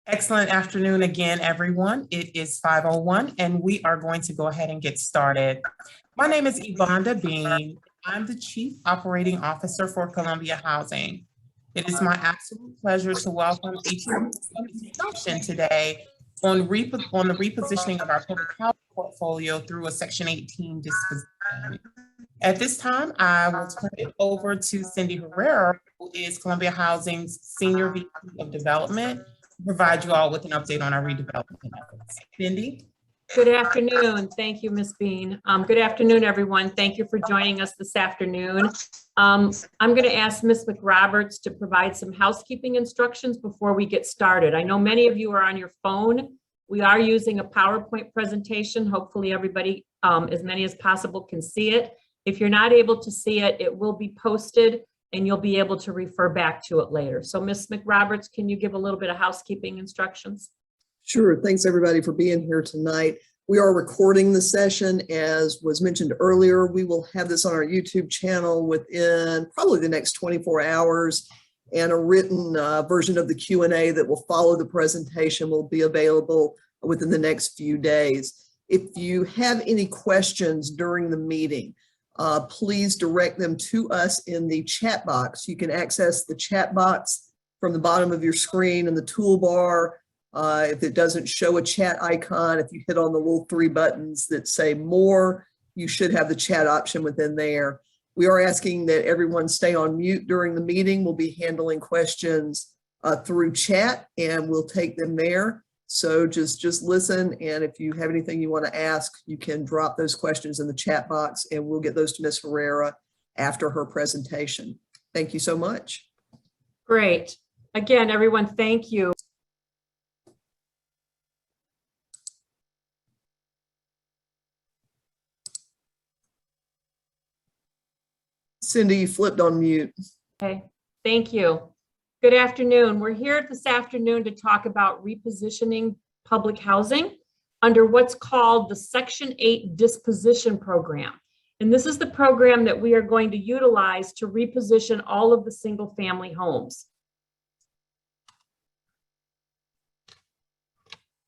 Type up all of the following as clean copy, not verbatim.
Excellent afternoon again, everyone. It is 5:01, and we are going to go ahead and get started. My name is Yvonne Bean. I'm the Chief Operating Officer for Columbia Housing. It is my absolute pleasure to welcome each of you to this discussion today on the repositioning of our public housing portfolio through a Section 18 disposition. At this time, I will turn it over to Cindy Herrera, who is Columbia Housing's Senior VP of Development, to provide you all with an update on our redevelopment efforts. Cindy? Good afternoon. Thank you, Ms. Bean. Good afternoon, everyone. Thank you for joining us this afternoon. I'm going to ask Ms. McRoberts to provide some housekeeping instructions before we get started. I know many of you are on your phone. We are using a PowerPoint presentation. Hopefully everybody, as many as possible, can see it. If you're not able to see it, it will be posted and you'll be able to refer back to it later. So Ms. McRoberts, can you give a little bit of housekeeping instructions? Sure. Thanks everybody for being here tonight. We are recording the session. As was mentioned earlier, we will have this on our YouTube channel within probably the next 24 hours, and a written version of the Q&A that will follow the presentation will be available within the next few days. If you have any questions during the meeting, please direct them to us in the chat box. You can access the chat box from the bottom of your screen in the toolbar. If it doesn't show a chat icon, if you hit on the little three buttons that say more, you should have the chat option within there. We are asking that everyone stay on mute during the meeting. We'll be handling questions through chat and we'll take them there. So just listen, and if you have anything you want to ask, you can drop those questions in the chat box and we'll get those to Ms. Herrera after her presentation. Thank you so much. Great. Again, everyone, thank you. Cindy, you flipped on mute. Okay, thank you. Good afternoon. We're here this afternoon to talk about repositioning public housing under what's called the Section 8 disposition program. And this is the program that we are going to utilize to reposition all of the single family homes.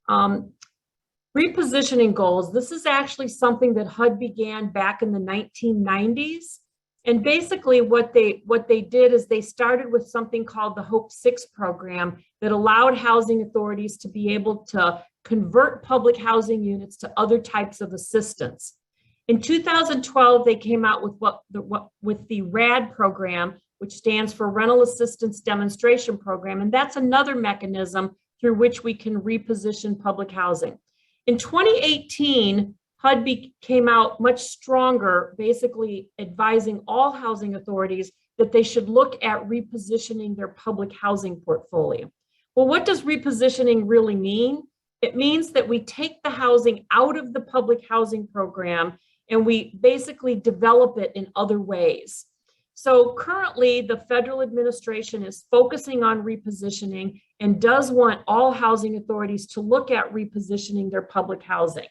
Repositioning goals. This is actually something that HUD began back in the 1990s. And basically what they did is they started with something called the Hope 6 program that allowed housing authorities to be able to convert public housing units to other types of assistance. In 2012, they came out with the RAD program, which stands for Rental Assistance Demonstration Program, and that's another mechanism through which we can reposition public housing. In 2018, HUD came out much stronger, basically advising all housing authorities that they should look at repositioning their public housing portfolio. Well, what does repositioning really mean? It means that we take the housing out of the public housing program and we basically develop it in other ways. So currently, the federal administration is focusing on repositioning and does want all housing authorities to look at repositioning their public housing.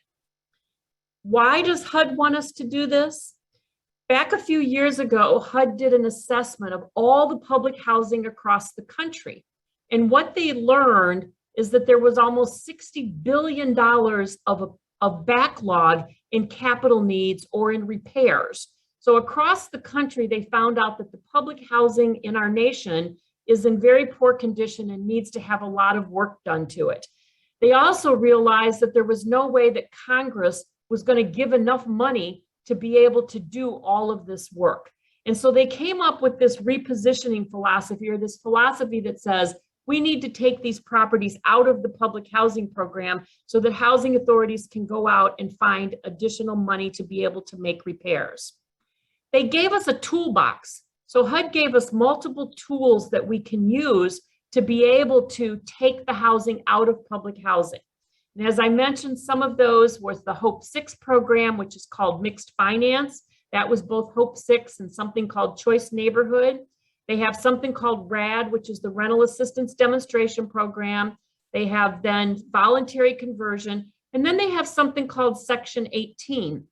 Why does HUD want us to do this? Back a few years ago, HUD did an assessment of all the public housing across the country. And what they learned is that there was almost $60 billion of backlog in capital needs or in repairs. So across the country, they found out that the public housing in our nation is in very poor condition and needs to have a lot of work done to it. They also realized that there was no way that Congress was going to give enough money to be able to do all of this work. And so they came up with this repositioning philosophy, or this philosophy that says we need to take these properties out of the public housing program so that housing authorities can go out and find additional money to be able to make repairs. They gave us a toolbox. So HUD gave us multiple tools that we can use to be able to take the housing out of public housing. And as I mentioned, some of those was the Hope 6 program, which is called mixed finance. That was both Hope 6 and something called Choice Neighborhood. They have something called RAD, which is the Rental Assistance Demonstration Program. They have then voluntary conversion. And then they have something called Section 18,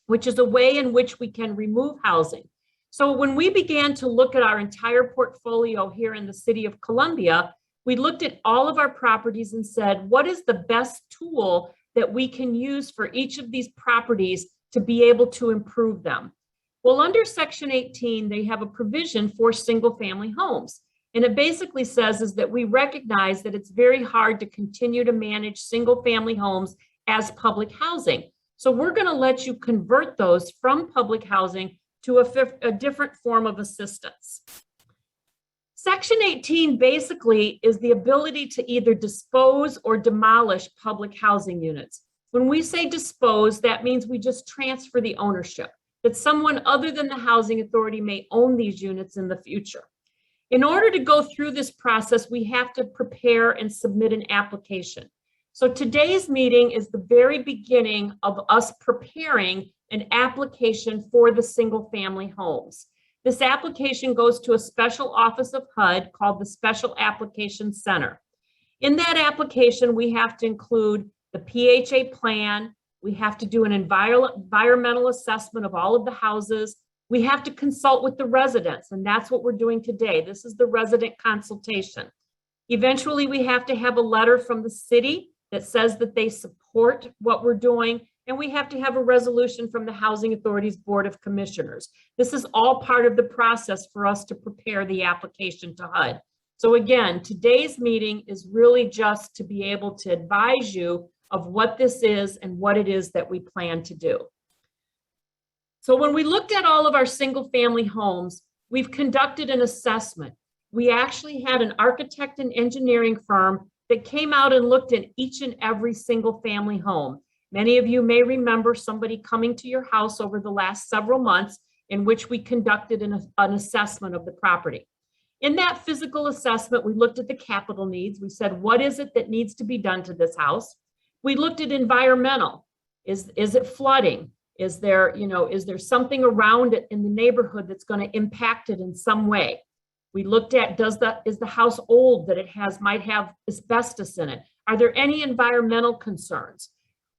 which is a way in which we can remove housing. So when we began to look at our entire portfolio here in the city of Columbia, We looked at all of our properties and said, what is the best tool that we can use for each of these properties to be able to improve them? Well, under Section 18, they have a provision for single-family homes. And it basically says is that we recognize that it's very hard to continue to manage single-family homes as public housing. So we're going to let you convert those from public housing to a different form of assistance. Section 18 basically is the ability to either dispose or demolish public housing units. When we say dispose, that means we just transfer the ownership, that someone other than the housing authority may own these units in the future. In order to go through this process, we have to prepare and submit an application. So today's meeting is the very beginning of us preparing an application for the single-family homes. This application goes to a special office of HUD called the Special Application Center. In that application, we have to include the PHA plan. We have to do an environmental assessment of all of the houses. We have to consult with the residents, and that's what we're doing today. This is the resident consultation. Eventually, we have to have a letter from the city that says that they support what we're doing, and we have to have a resolution from the Housing Authority's Board of Commissioners. This is all part of the process for us to prepare the application to HUD. So again, today's meeting is really just to be able to advise you of what this is and what it is that we plan to do. So when we looked at all of our single-family homes, we've conducted an assessment. We actually had an architect and engineering firm that came out and looked at each and every single-family home. Many of you may remember somebody coming to your house over the last several months in which we conducted an assessment of the property. In that physical assessment, we looked at the capital needs. We said, what is it that needs to be done to this house? We looked at environmental. Is it flooding? Is there something around it in the neighborhood that's going to impact it in some way? We looked at, is the house old that it might have asbestos in it? Are there any environmental concerns?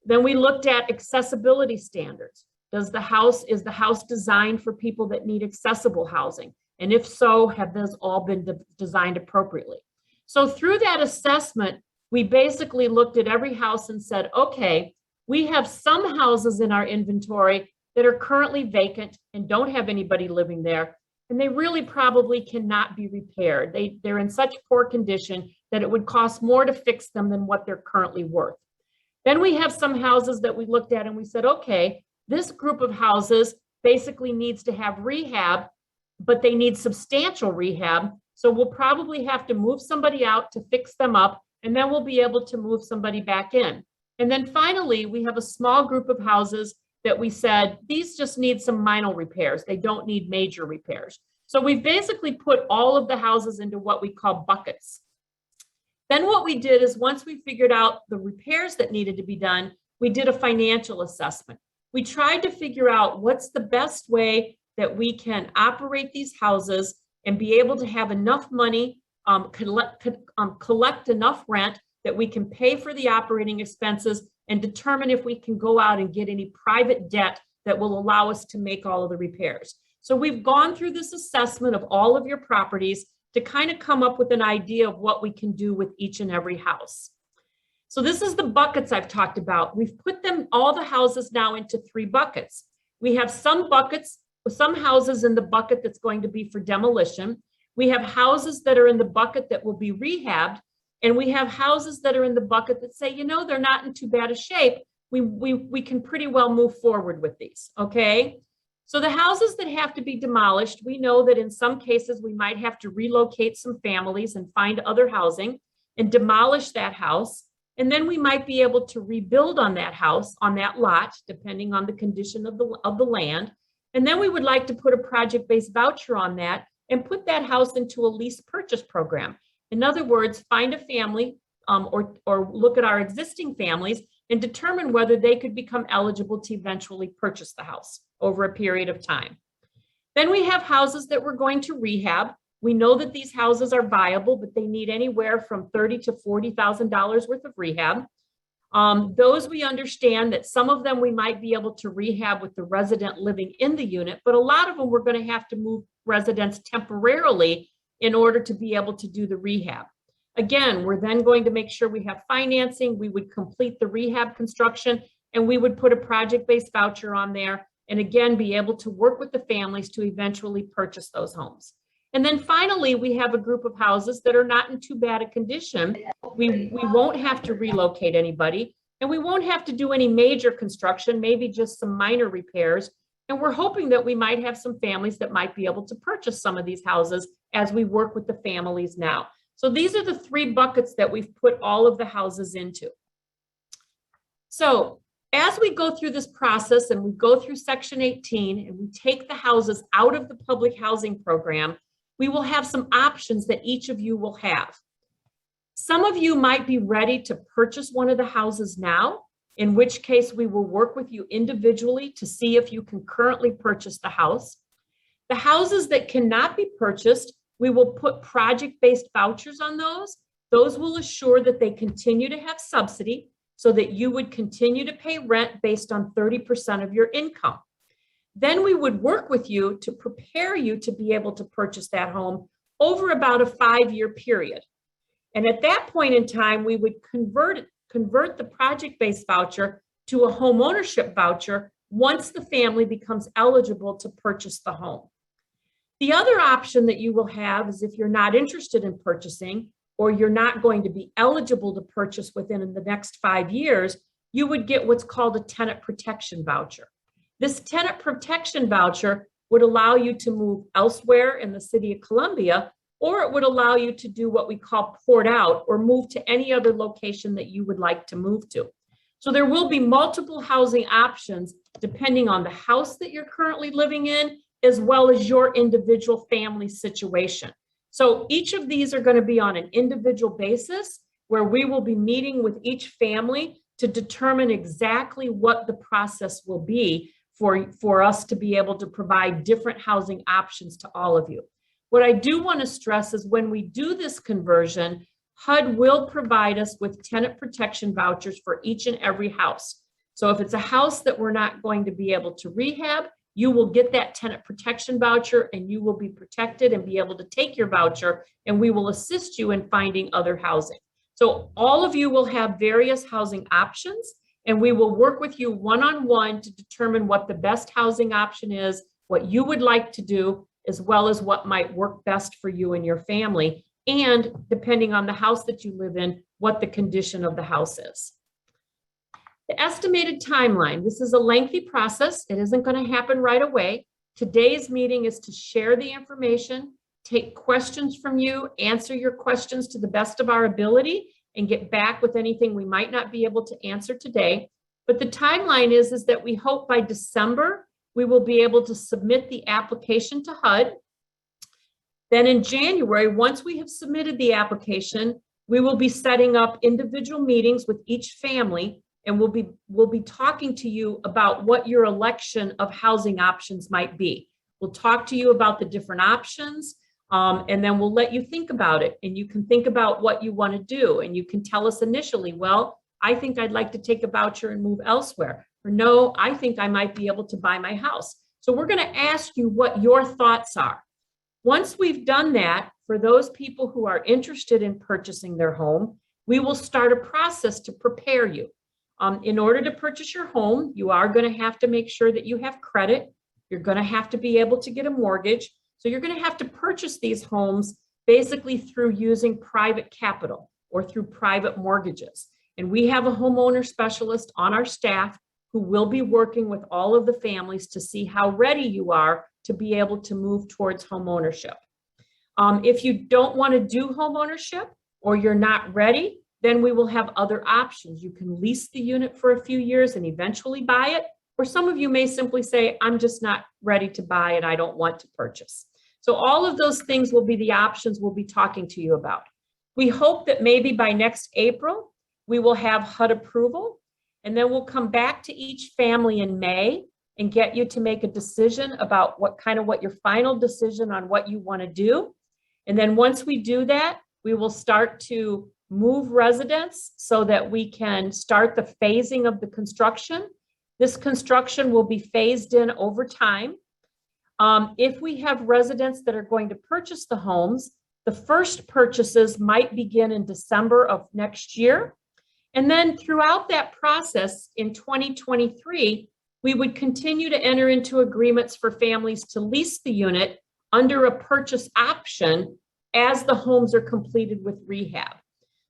Then we looked at accessibility standards. Is the house designed for people that need accessible housing? And if so, have those all been designed appropriately? So through that assessment, we basically looked at every house and said, okay, we have some houses in our inventory that are currently vacant and don't have anybody living there, and they really probably cannot be repaired. They're in such poor condition that it would cost more to fix them than what they're currently worth. Then we have some houses that we looked at and we said, okay, this group of houses basically needs to have rehab, but they need substantial rehab. So we'll probably have to move somebody out to fix them up, and then we'll be able to move somebody back in. And then finally, we have a small group of houses that we said, these just need some minor repairs. They don't need major repairs. So we've basically put all of the houses into what we call buckets. Then what we did is once we figured out the repairs that needed to be done, we did a financial assessment. We tried to figure out what's the best way that we can operate these houses and be able to have enough money, collect enough rent that we can pay for the operating expenses and determine if we can go out and get any private debt that will allow us to make all of the repairs. So we've gone through this assessment of all of your properties to kind of come up with an idea of what we can do with each and every house. So this is the buckets I've talked about. We've put all the houses now into 3 buckets. We have some houses in the bucket that's going to be for demolition. We have houses that are in the bucket that will be rehabbed. And we have houses that are in the bucket that say, they're not in too bad a shape. We can pretty well move forward with these, okay? So the houses that have to be demolished, we know that in some cases we might have to relocate some families and find other housing and demolish that house. And then we might be able to rebuild on that house, on that lot, depending on the condition of the land. And then we would like to put a project-based voucher on that and put that house into a lease purchase program. In other words, find a family or look at our existing families and determine whether they could become eligible to eventually purchase the house over a period of time. Then we have houses that we're going to rehab. We know that these houses are viable, but they need anywhere from $30,000 to $40,000 worth of rehab. Those we understand that some of them we might be able to rehab with the resident living in the unit, but a lot of them we're going to have to move residents temporarily in order to be able to do the rehab. Again, we're then going to make sure we have financing. We would complete the rehab construction, and we would put a project-based voucher on there, and again, be able to work with the families to eventually purchase those homes. And then finally, we have a group of houses that are not in too bad a condition. We won't have to relocate anybody, and we won't have to do any major construction, maybe just some minor repairs. And we're hoping that we might have some families that might be able to purchase some of these houses as we work with the families now. So these are the 3 buckets that we've put all of the houses into. So as we go through this process and we go through Section 18 and we take the houses out of the public housing program, we will have some options that each of you will have. Some of you might be ready to purchase one of the houses now, in which case we will work with you individually to see if you can currently purchase the house. The houses that cannot be purchased, we will put project-based vouchers on those. Those will assure that they continue to have subsidy so that you would continue to pay rent based on 30% of your income. Then we would work with you to prepare you to be able to purchase that home over about a 5-year period. And at that point in time, we would convert the project-based voucher to a home ownership voucher once the family becomes eligible to purchase the home. The other option that you will have is if you're not interested in purchasing, or you're not going to be eligible to purchase within the next 5 years, you would get what's called a tenant protection voucher. This tenant protection voucher would allow you to move elsewhere in the city of Columbia, or it would allow you to do what we call port out, or move to any other location that you would like to move to. So there will be multiple housing options depending on the house that you're currently living in, as well as your individual family situation. So each of these are going to be on an individual basis, where we will be meeting with each family to determine exactly what the process will be for us to be able to provide different housing options to all of you. What I do want to stress is when we do this conversion, HUD will provide us with tenant protection vouchers for each and every house. So if it's a house that we're not going to be able to rehab, you will get that tenant protection voucher and you will be protected and be able to take your voucher, and we will assist you in finding other housing. So all of you will have various housing options, and we will work with you one-on-one to determine what the best housing option is, what you would like to do, as well as what might work best for you and your family, and depending on the house that you live in, what the condition of the house is. The estimated timeline, this is a lengthy process. It isn't going to happen right away. Today's meeting is to share the information, take questions from you, answer your questions to the best of our ability, and get back with anything we might not be able to answer today. But the timeline is that we hope by December, we will be able to submit the application to HUD. Then in January, once we have submitted the application, we will be setting up individual meetings with each family, and we'll be talking to you about what your election of housing options might be. We'll talk to you about the different options, and then we'll let you think about it. And you can think about what you want to do. And you can tell us initially, well, I think I'd like to take a voucher and move elsewhere. Or no, I think I might be able to buy my house. So we're going to ask you what your thoughts are. Once we've done that, for those people who are interested in purchasing their home, we will start a process to prepare you. In order to purchase your home, you are going to have to make sure that you have credit. You're going to have to be able to get a mortgage. So you're going to have to purchase these homes basically through using private capital or through private mortgages. And we have a homeowner specialist on our staff who will be working with all of the families to see how ready you are to be able to move towards home ownership. If you don't want to do home ownership or you're not ready, then we will have other options. You can lease the unit for a few years and eventually buy it. Or some of you may simply say, I'm just not ready to buy it. I don't want to purchase. So all of those things will be the options we'll be talking to you about. We hope that maybe by next April, we will have HUD approval, and then we'll come back to each family in May and get you to make a decision about what your final decision on what you want to do. And then once we do that, we will start to move residents so that we can start the phasing of the construction. This construction will be phased in over time. If we have residents that are going to purchase the homes, The first purchases might begin in December of next year. And then throughout that process in 2023, we would continue to enter into agreements for families to lease the unit under a purchase option as the homes are completed with rehab.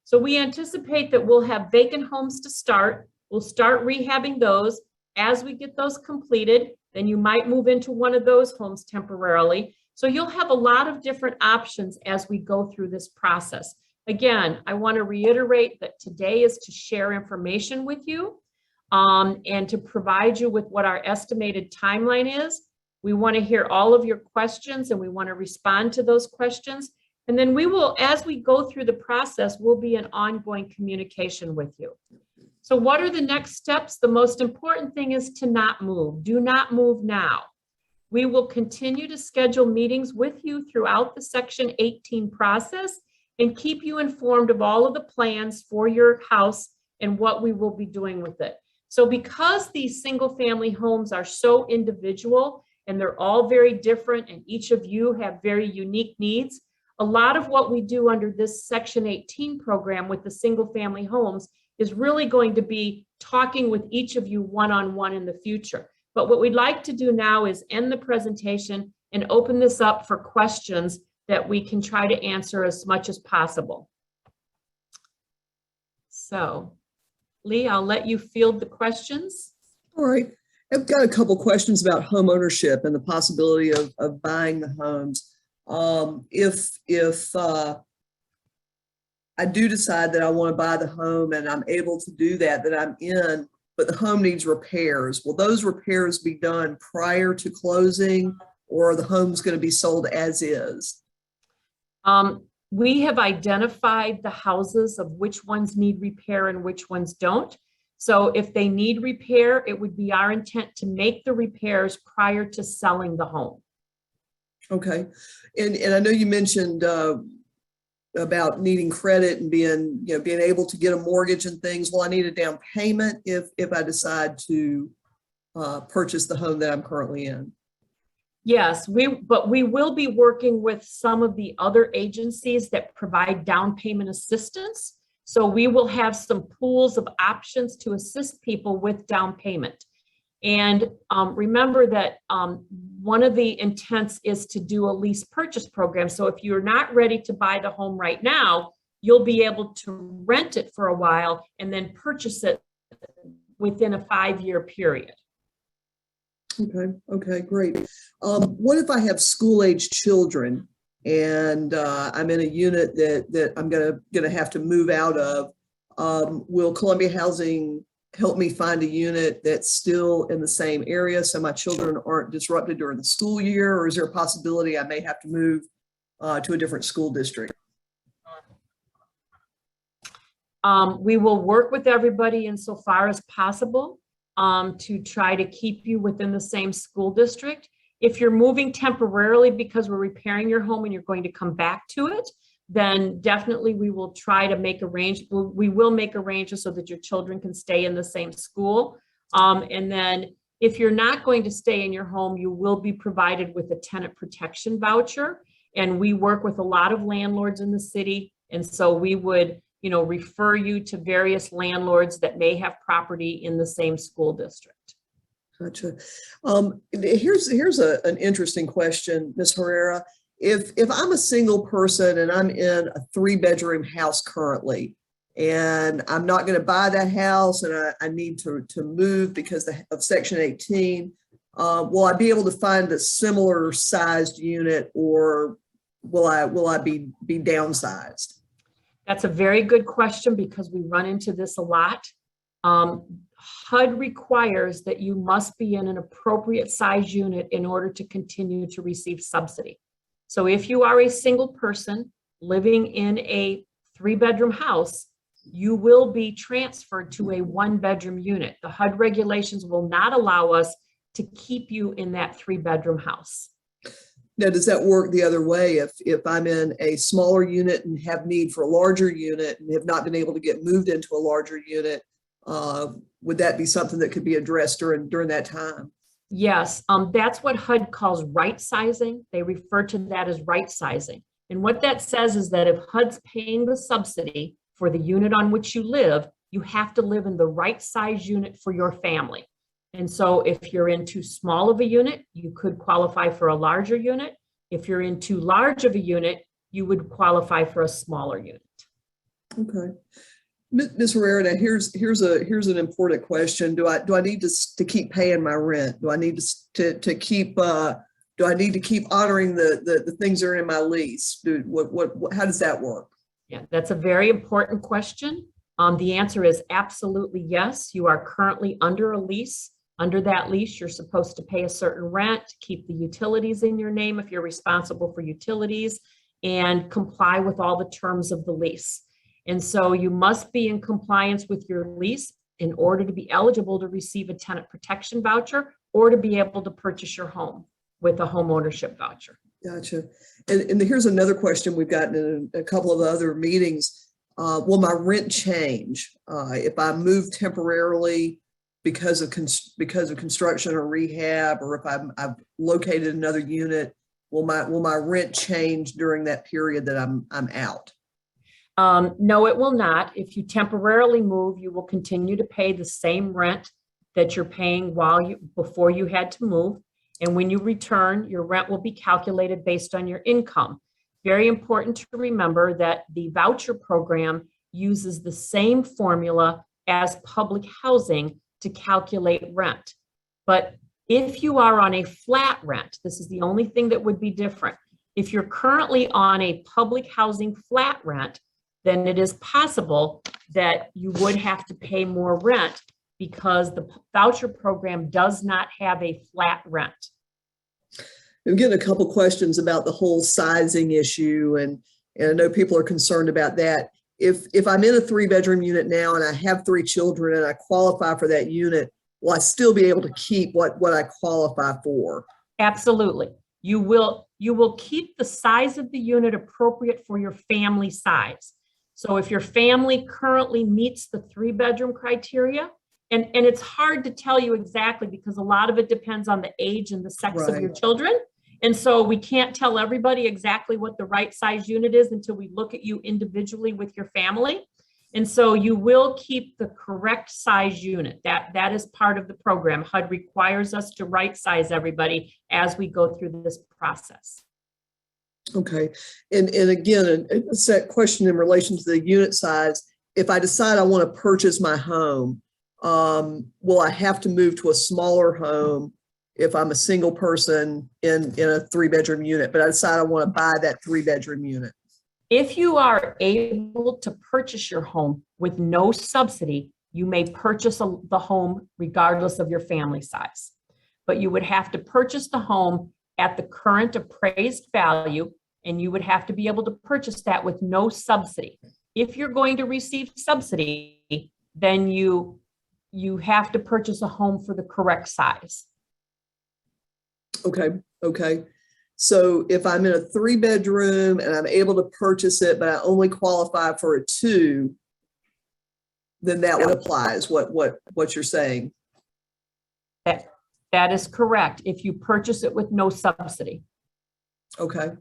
So we anticipate that we'll have vacant homes to start. We'll start rehabbing those. As we get those completed, then you might move into one of those homes temporarily. So you'll have a lot of different options as we go through this process. Again, I want to reiterate that today is to share information with you and to provide you with what our estimated timeline is. We want to hear all of your questions and we want to respond to those questions. And then we will, as we go through the process, we'll be in ongoing communication with you. So what are the next steps? The most important thing is to not move. Do not move now. We will continue to schedule meetings with you throughout the Section 18 process and keep you informed of all of the plans for your house and what we will be doing with it. So because these single family homes are so individual and they're all very different and each of you have very unique needs, a lot of what we do under this Section 18 program with the single family homes is really going to be talking with each of you one-on-one in the future. But what we'd like to do now is end the presentation and open this up for questions that we can try to answer as much as possible. So, Lee, I'll let you field the questions. All right. I've got a couple questions about home ownership and the possibility of buying the homes. If I do decide that I want to buy the home and I'm able to do that I'm in, but the home needs repairs, will those repairs be done prior to closing, or are the homes going to be sold as is? We have identified the houses of which ones need repair and which ones don't. So if they need repair, it would be our intent to make the repairs prior to selling the home. Okay. And I know you mentioned about needing credit and being able to get a mortgage and things. Will I need a down payment if I decide to purchase the home that I'm currently in? Yes, but we will be working with some of the other agencies that provide down payment assistance. So we will have some pools of options to assist people with down payment. And remember that one of the intents is to do a lease purchase program. So if you're not ready to buy the home right now, you'll be able to rent it for a while and then purchase it within a 5-year period. Okay, great. What if I have school-age children and I'm in a unit that I'm gonna have to move out of? Will Columbia Housing help me find a unit that's still in the same area so my children aren't disrupted during the school year, or is there a possibility I may have to move to a different school district? We will work with everybody insofar as possible to try to keep you within the same school district. If you're moving temporarily because we're repairing your home and you're going to come back to it, then definitely we will try to make arrangements. We will make arrangements so that your children can stay in the same school. And then if you're not going to stay in your home, you will be provided with a tenant protection voucher. And we work with a lot of landlords in the city. And so we would, refer you to various landlords that may have property in the same school district. Gotcha. Here's an interesting question, Ms. Herrera. If I'm a single person and I'm in a 3-bedroom house currently, and I'm not going to buy that house and I need to move because of Section 18, will I be able to find a similar sized unit, or will I be downsized? That's a very good question because we run into this a lot. HUD requires that you must be in an appropriate size unit in order to continue to receive subsidy. So if you are a single person living in a 3-bedroom house, you will be transferred to a 1-bedroom unit. The HUD regulations will not allow us to keep you in that 3-bedroom house. Now, does that work the other way? If I'm in a smaller unit and have need for a larger unit and have not been able to get moved into a larger unit, would that be something that could be addressed during that time? Yes, that's what HUD calls right sizing. They refer to that as right sizing. And what that says is that if HUD's paying the subsidy for the unit on which you live, you have to live in the right size unit for your family. And so if you're in too small of a unit, you could qualify for a larger unit. If you're in too large of a unit, you would qualify for a smaller unit. Okay. Ms. Herrera, now here's an important question. Do I need to keep paying my rent? Do I need to keep do I need to keep honoring the things that are in my lease? How does that work? Yeah, that's a very important question. The answer is absolutely yes. You are currently under a lease. Under that lease, you're supposed to pay a certain rent, keep the utilities in your name if you're responsible for utilities, and comply with all the terms of the lease. And so you must be in compliance with your lease in order to be eligible to receive a tenant protection voucher or to be able to purchase your home with a home ownership voucher. Gotcha. And here's another question we've gotten in a couple of other meetings. Will my rent change if I move temporarily because of construction or rehab, or if I've located another unit? Will my rent change during that period that I'm out? No, it will not. If you temporarily move, you will continue to pay the same rent that you're paying before you had to move. And when you return, your rent will be calculated based on your income. Very important to remember that the voucher program uses the same formula as public housing to calculate rent. But if you are on a flat rent, this is the only thing that would be different. If you're currently on a public housing flat rent, then it is possible that you would have to pay more rent because the voucher program does not have a flat rent. I'm getting a couple questions about the whole sizing issue, and I know people are concerned about that. If I'm in a 3-bedroom unit now and I have 3 children and I qualify for that unit, will I still be able to keep what I qualify for? Absolutely. You will keep the size of the unit appropriate for your family size. So if your family currently meets the 3-bedroom criteria, and it's hard to tell you exactly because a lot of it depends on the age and the sex of your children. And so we can't tell everybody exactly what the right size unit is until we look at you individually with your family. And so you will keep the correct size unit. That is part of the program. HUD requires us to right size everybody as we go through this process. Okay. And again, a set question in relation to the unit size. If I decide I want to purchase my home, will I have to move to a smaller home if I'm a single person in a 3-bedroom unit, but I decide I want to buy that 3-bedroom unit? If you are able to purchase your home with no subsidy, you may purchase the home regardless of your family size. But you would have to purchase the home at the current appraised value, and you would have to be able to purchase that with no subsidy. If you're going to receive subsidy, then you have to purchase a home for the correct size. Okay. So if I'm in a 3-bedroom and I'm able to purchase it, but I only qualify for a 2, then that would apply, is what you're saying. That is correct. If you purchase it with no subsidy. Okay.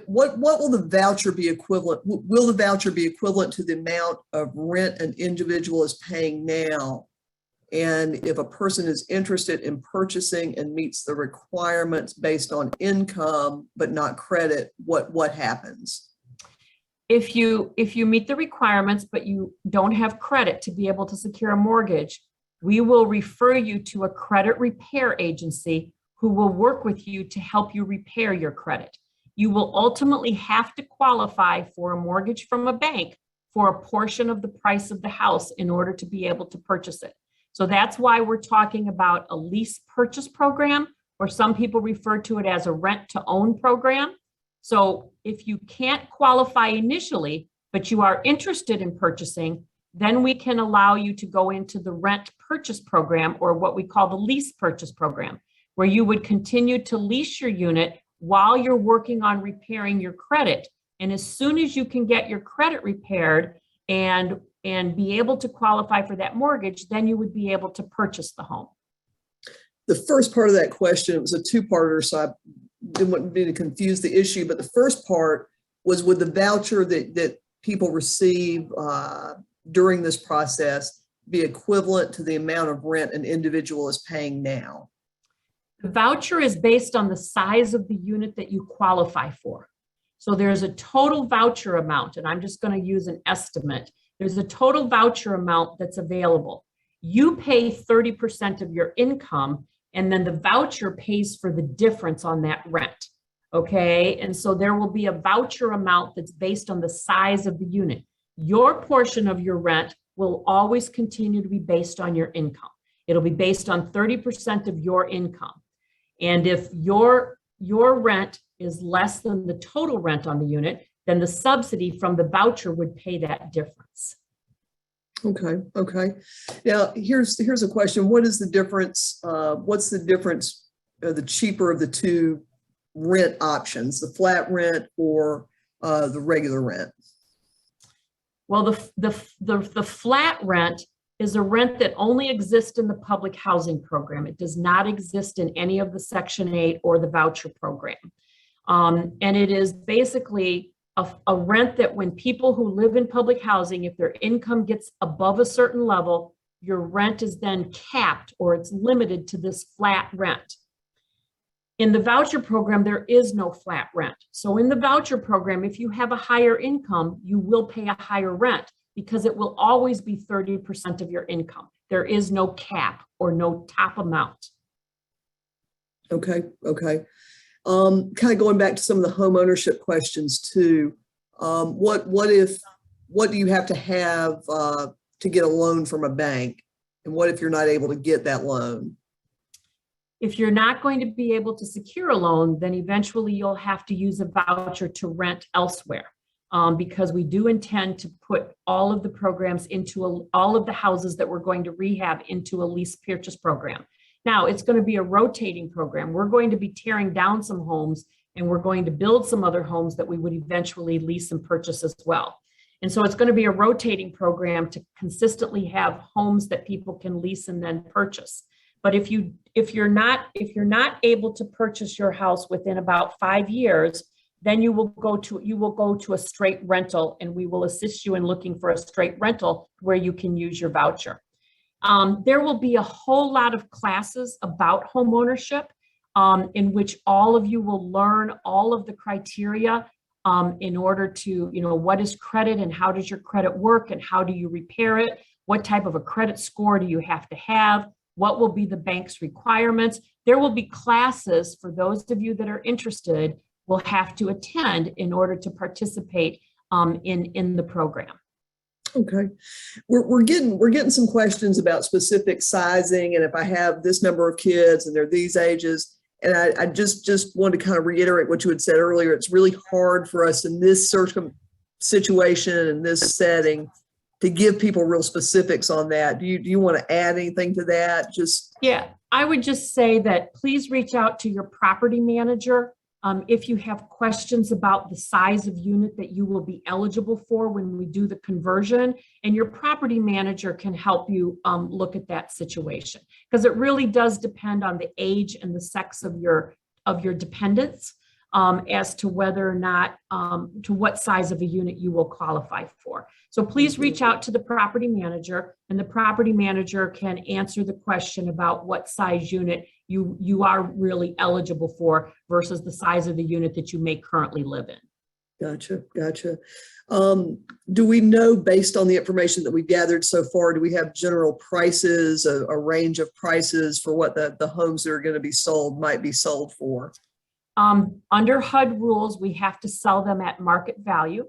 What will the voucher be equivalent? Will the voucher be equivalent to the amount of rent an individual is paying now? And if a person is interested in purchasing and meets the requirements based on income but not credit, what happens? If you meet the requirements but you don't have credit to be able to secure a mortgage, we will refer you to a credit repair agency who will work with you to help you repair your credit. You will ultimately have to qualify for a mortgage from a bank for a portion of the price of the house in order to be able to purchase it. So that's why we're talking about a lease purchase program, or some people refer to it as a rent to own program. So if you can't qualify initially, but you are interested in purchasing, then we can allow you to go into the rent purchase program, or what we call the lease purchase program, where you would continue to lease your unit while you're working on repairing your credit. And as soon as you can get your credit repaired and be able to qualify for that mortgage, then you would be able to purchase the home. The first part of that question, it was a 2-parter, so didn't want me to confuse the issue, but the first part was, would the voucher that people receive during this process be equivalent to the amount of rent an individual is paying now? The voucher is based on the size of the unit that you qualify for. So there's a total voucher amount, and I'm just going to use an estimate. There's a total voucher amount that's available. You pay 30% of your income, and then the voucher pays for the difference on that rent. Okay, and so there will be a voucher amount that's based on the size of the unit. Your portion of your rent will always continue to be based on your income. It'll be based on 30% of your income. And if your rent is less than the total rent on the unit, then the subsidy from the voucher would pay that difference. Okay. Now, here's a question. What is the difference? What's the difference, the cheaper of the two rent options, the flat rent or the regular rent? Well, the flat rent is a rent that only exists in the public housing program. It does not exist in any of the Section 8 or the voucher program. And it is basically a rent that when people who live in public housing, if their income gets above a certain level, your rent is then capped or it's limited to this flat rent. In the voucher program, there is no flat rent. So in the voucher program, if you have a higher income, you will pay a higher rent because it will always be 30% of your income. There is no cap or no top amount. Okay. Kind of going back to some of the home ownership questions too. What do you have to get a loan from a bank? And what if you're not able to get that loan? If you're not going to be able to secure a loan, then eventually you'll have to use a voucher to rent elsewhere. Because we do intend to put all of the programs into all of the houses that we're going to rehab into a lease purchase program. Now, it's going to be a rotating program. We're going to be tearing down some homes and we're going to build some other homes that we would eventually lease and purchase as well. And so it's going to be a rotating program to consistently have homes that people can lease and then purchase. But if you're not able to purchase your house within about 5 years, then you will go to a straight rental, and we will assist you in looking for a straight rental where you can use your voucher. There will be a whole lot of classes about homeownership in which all of you will learn all of the criteria in order to, what is credit and how does your credit work and how do you repair it? What type of a credit score do you have to have? What will be the bank's requirements? There will be classes for those of you that are interested will have to attend in order to participate in the program. Okay, we're getting some questions about specific sizing, and if I have this number of kids and they're these ages, and I just want to kind of reiterate what you had said earlier. It's really hard for us in this situation and this setting to give people real specifics on that. Do you want to add anything to that? Yeah, I would just say that please reach out to your property manager if you have questions about the size of unit that you will be eligible for when we do the conversion, and your property manager can help you look at that situation, because it really does depend on the age and the sex of your dependents as to whether or not to what size of a unit you will qualify for. So please reach out to the property manager, and the property manager can answer the question about what size unit you are really eligible for versus the size of the unit that you may currently live in. Gotcha. Do we know, based on the information that we've gathered so far, do we have general prices, a range of prices for what the homes that are going to be sold might be sold for? Under HUD rules, we have to sell them at market value.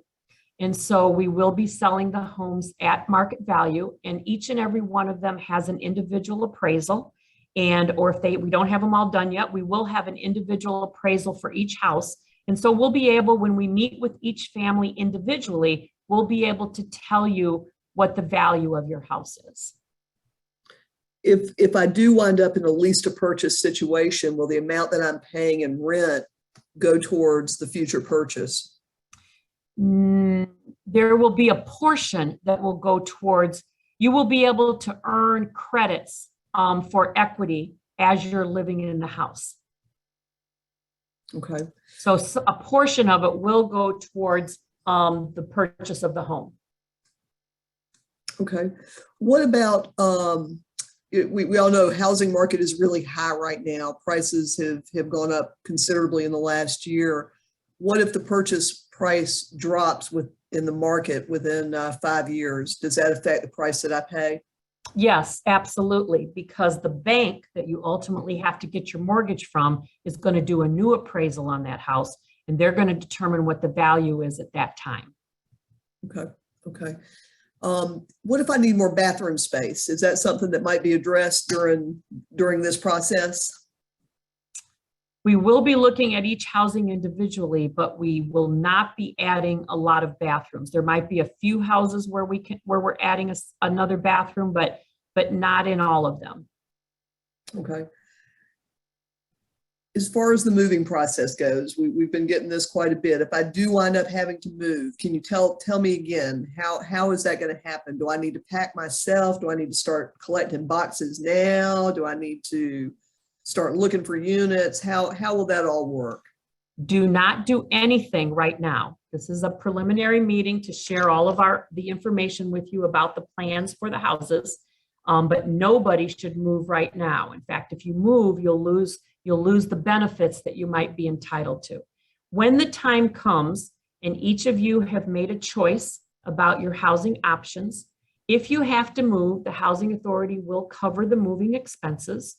And so we will be selling the homes at market value, and each and every one of them has an individual appraisal. Or if we don't have them all done yet, we will have an individual appraisal for each house. And so we'll be able, when we meet with each family individually, we'll be able to tell you what the value of your house is. If I do wind up in a lease to purchase situation, will the amount that I'm paying in rent go towards the future purchase? There will be a portion that will go towards, you will be able to earn credits for equity as you're living in the house. Okay. So a portion of it will go towards the purchase of the home. Okay. What about, we all know housing market is really high right now. Prices have gone up considerably in the last year. What if the purchase price drops in the market within 5 years? Does that affect the price that I pay? Yes, absolutely, because the bank that you ultimately have to get your mortgage from is going to do a new appraisal on that house, and they're going to determine what the value is at that time. Okay. Okay. What if I need more bathroom space? Is that something that might be addressed during this process? We will be looking at each housing individually, but we will not be adding a lot of bathrooms. There might be a few houses where we're adding another bathroom, but not in all of them. Okay. As far as the moving process goes, we've been getting this quite a bit. If I do wind up having to move, can you tell me again, how is that going to happen? Do I need to pack myself? Do I need to start collecting boxes now? Do I need to start looking for units? How will that all work? Do not do anything right now. This is a preliminary meeting to share all of the information with you about the plans for the houses. But nobody should move right now. In fact, if you move, you'll lose the benefits that you might be entitled to. When the time comes and each of you have made a choice about your housing options, if you have to move, the Housing Authority will cover the moving expenses.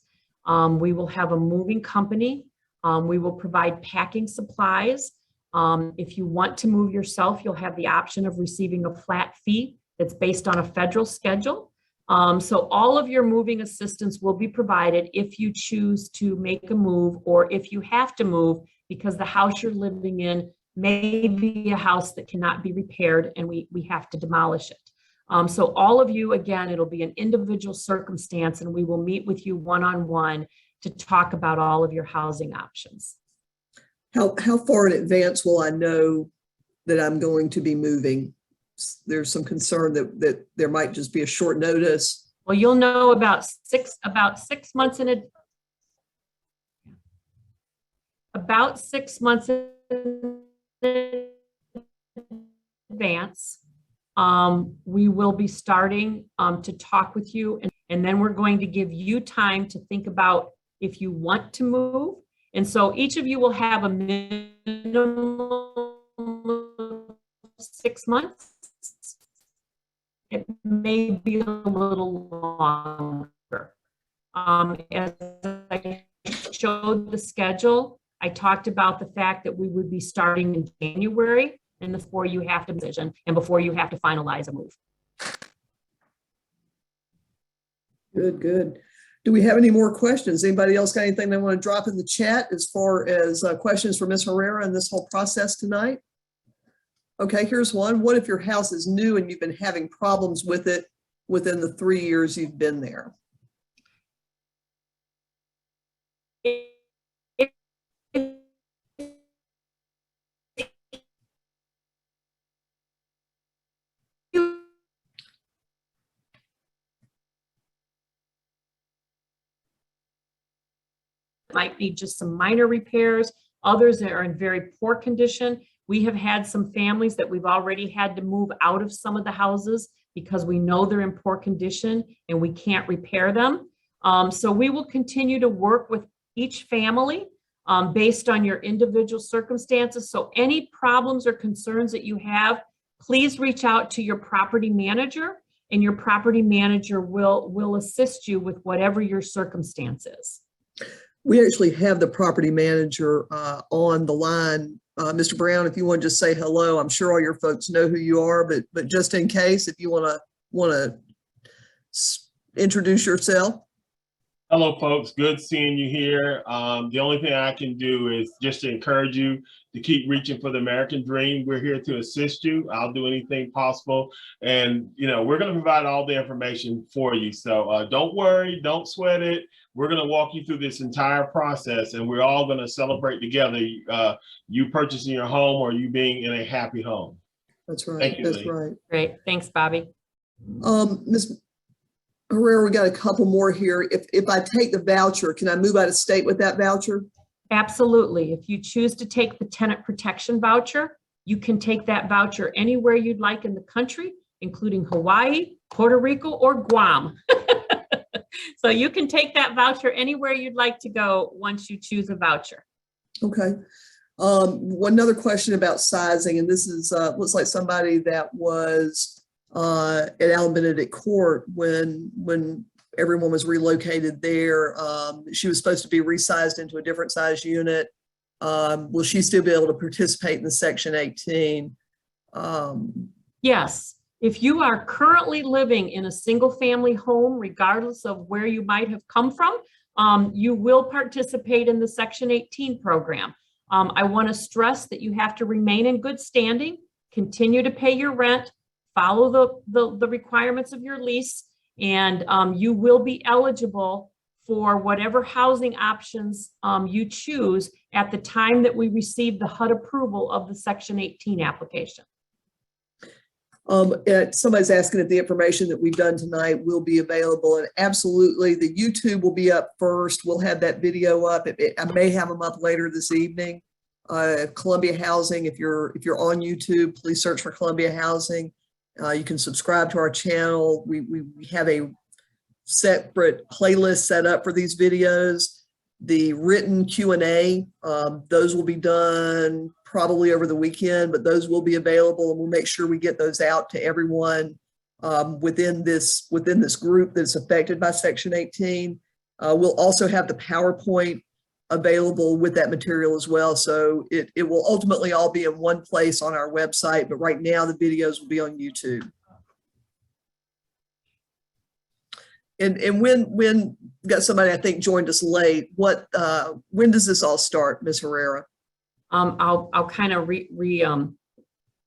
We will have a moving company. We will provide packing supplies. If you want to move yourself, you'll have the option of receiving a flat fee that's based on a federal schedule. So all of your moving assistance will be provided if you choose to make a move or if you have to move because the house you're living in may be a house that cannot be repaired and we have to demolish it. So all of you, again, it'll be an individual circumstance and we will meet with you one-on-one to talk about all of your housing options. How far in advance will I know that I'm going to be moving? There's some concern that there might just be a short notice. Well, you'll know about 6 months in advance. We will be starting to talk with you and then we're going to give you time to think about if you want to move. And so each of you will have a minimum of 6 months. It may be a little longer. As I showed the schedule, I talked about the fact that we would be starting in January and before you have to decision and before you have to finalize a move. Good, good. Do we have any more questions? Anybody else got anything they want to drop in the chat as far as questions for Ms. Herrera and this whole process tonight? Okay, here's one. What if your house is new and you've been having problems with it within the 3 years you've been there? Might need just some minor repairs. Others that are in very poor condition. We have had some families that we've already had to move out of some of the houses because we know they're in poor condition and we can't repair them. So we will continue to work with each family based on your individual circumstances. So any problems or concerns that you have, please reach out to your property manager and your property manager will assist you with whatever your circumstance is. We actually have the property manager on the line. Mr. Brown, if you want to just say hello, I'm sure all your folks know who you are, but just in case, if you want to introduce yourself. Hello, folks. Good seeing you here. The only thing I can do is just to encourage you to keep reaching for the American dream. We're here to assist you. I'll do anything possible. And, we're going to provide all the information for you. So don't worry, don't sweat it. We're going to walk you through this entire process and we're all going to celebrate together, you purchasing your home or you being in a happy home. That's right. Thank you, That's Lee. right. Great. Thanks, Bobby. Ms. Herrera, we got a couple more here. If I take the voucher, can I move out of state with that voucher? Absolutely. If you choose to take the tenant protection voucher, you can take that voucher anywhere you'd like in the country, including Hawaii, Puerto Rico, or Guam. So you can take that voucher anywhere you'd like to go once you choose a voucher. Okay. One other question about sizing, and this is looks like somebody that was at Allen Benedict Court when everyone was relocated there. She was supposed to be resized into a different size unit. Will she still be able to participate in the Section 18? Yes. If you are currently living in a single family home, regardless of where you might have come from, you will participate in the Section 18 program. I want to stress that you have to remain in good standing, continue to pay your rent, follow the requirements of your lease, and you will be eligible for whatever housing options you choose at the time that we receive the HUD approval of the Section 18 application. Somebody's asking if the information that we've done tonight will be available, and absolutely, the YouTube will be up first. We'll have that video up. I may have them up later this evening. Columbia Housing, if you're on YouTube, please search for Columbia Housing. You can subscribe to our channel. We have a separate playlist set up for these videos. The written Q&A, those will be done probably over the weekend, but those will be available, and we'll make sure we get those out to everyone within this group that's affected by Section 18. We'll also have the PowerPoint available with that material as well. So it will ultimately all be in one place on our website, but right now the videos will be on YouTube. And when got somebody I think joined us late, when does this all start, Ms. Herrera? I'll kind of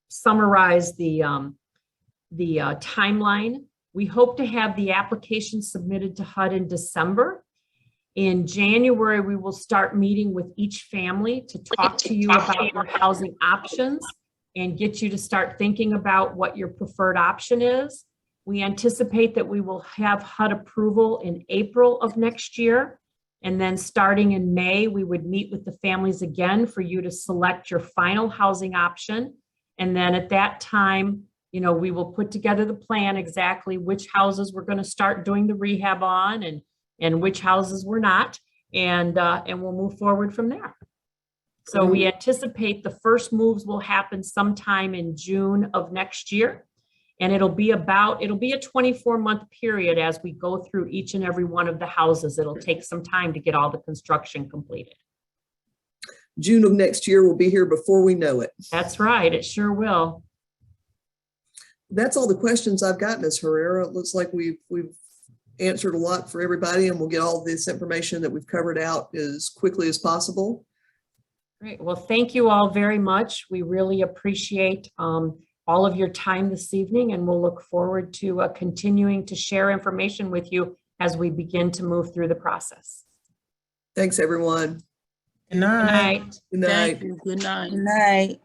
summarize the timeline. We hope to have the application submitted to HUD in December. In January, we will start meeting with each family to talk to you about your housing options and get you to start thinking about what your preferred option is. We anticipate that we will have HUD approval in April of next year. And then starting in May, we would meet with the families again for you to select your final housing option. And then at that time, we will put together the plan exactly which houses we're going to start doing the rehab on and which houses we're not. And we'll move forward from there. So we anticipate the first moves will happen sometime in June of next year. And it'll be a 24-month period as we go through each and every one of the houses. It'll take some time to get all the construction completed. June of next year will be here before we know it. That's right. It sure will. That's all the questions I've got, Ms. Herrera. It looks like we've answered a lot for everybody, and we'll get all this information that we've covered out as quickly as possible. Great. Well, thank you all very much. We really appreciate all of your time this evening, and we'll look forward to continuing to share information with you as we begin to move through the process. Thanks, everyone. Good night. Good night. Good night. Thank you. Good night. Good night.